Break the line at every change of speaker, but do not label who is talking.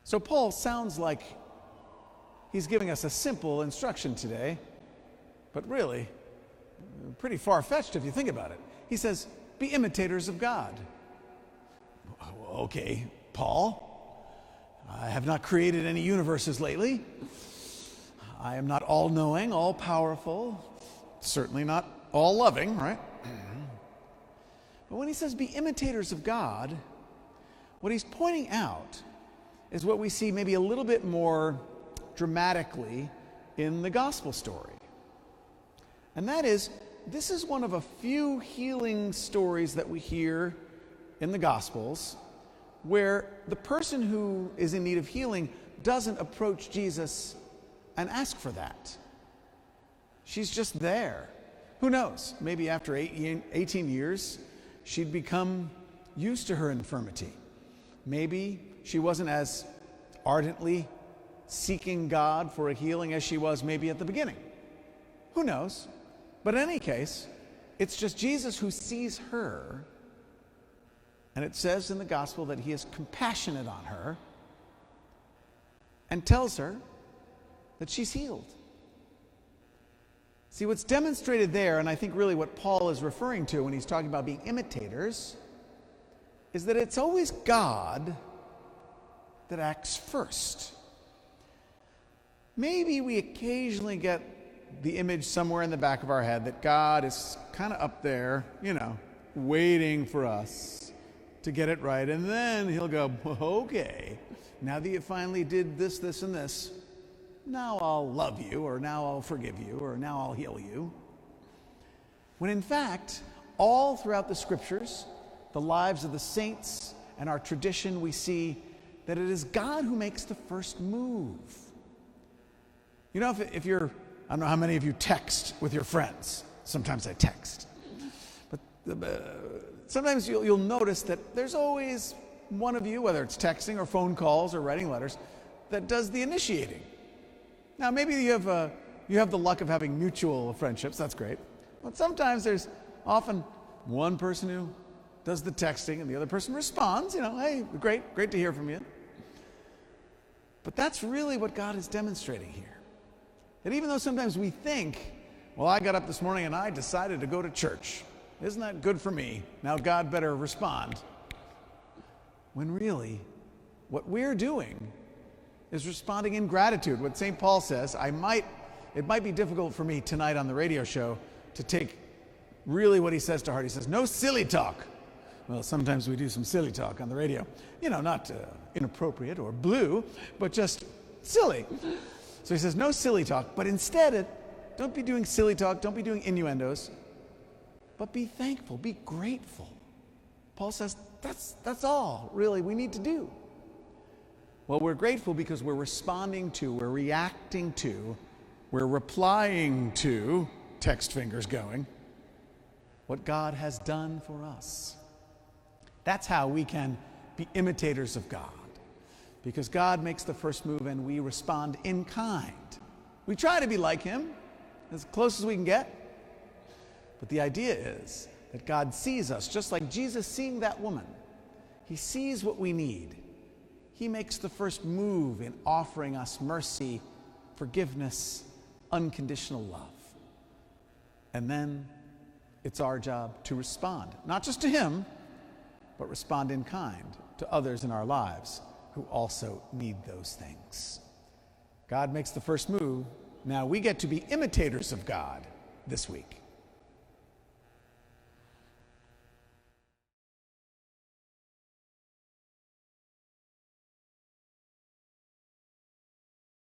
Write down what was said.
So Paul sounds like he's giving us a simple instruction today, but really pretty far-fetched if you think about it. He says, be imitators of God. Okay, Paul, I have not created any universes lately. I am not all-knowing, all-powerful, certainly not all-loving, right? But when he says be imitators of God, what he's pointing out is what we see maybe a little bit more dramatically in the gospel story. And that is, this is one of a few healing stories that we hear in the Gospels where the person who is in need of healing doesn't approach Jesus and ask for that. She's just there. Who knows? Maybe after 18 years, she'd become used to her infirmity. Maybe she wasn't as ardently seeking God for a healing as she was maybe at the beginning. Who knows? But in any case, it's just Jesus who sees her, and it says in the gospel that he is compassionate on her and tells her that she's healed. See, what's demonstrated there, and I think really what Paul is referring to when he's talking about being imitators, is that it's always God that acts first. Maybe we occasionally get the image somewhere in the back of our head that God is kind of up there, waiting for us to get it right. And then he'll go, okay, now that you finally did this, this, and this, now I'll love you, or now I'll forgive you, or now I'll heal you. When in fact, all throughout the scriptures, the lives of the saints and our tradition, we see that it is God who makes the first move. If you're, I don't know how many of you text with your friends. Sometimes I text. But sometimes you'll notice that there's always one of you, whether it's texting or phone calls or writing letters, that does the initiating. Now, maybe you have the luck of having mutual friendships. That's great. But sometimes there's often one person who does the texting and the other person responds. Hey, great to hear from you. But that's really what God is demonstrating here. That even though sometimes we think, well, I got up this morning and I decided to go to church. Isn't that good for me? Now God better respond. When really, what we're doing is responding in gratitude. What St. Paul says, it might be difficult for me tonight on the radio show to take really what he says to heart. He says, no silly talk. Well, sometimes we do some silly talk on the radio. Not inappropriate or blue, but just silly. So he says, no silly talk, but instead, don't be doing silly talk, don't be doing innuendos, but be thankful, be grateful. Paul says, that's all, really, we need to do. Well, we're grateful because we're responding to, we're reacting to, we're replying to, text fingers going, what God has done for us. That's how we can be imitators of God. Because God makes the first move and we respond in kind. We try to be like him, as close as we can get. But the idea is that God sees us, just like Jesus seeing that woman. He sees what we need. He makes the first move in offering us mercy, forgiveness, unconditional love. And then it's our job to respond, not just to him, but respond in kind to others in our lives who also need those things. God makes the first move. Now we get to be imitators of God this week.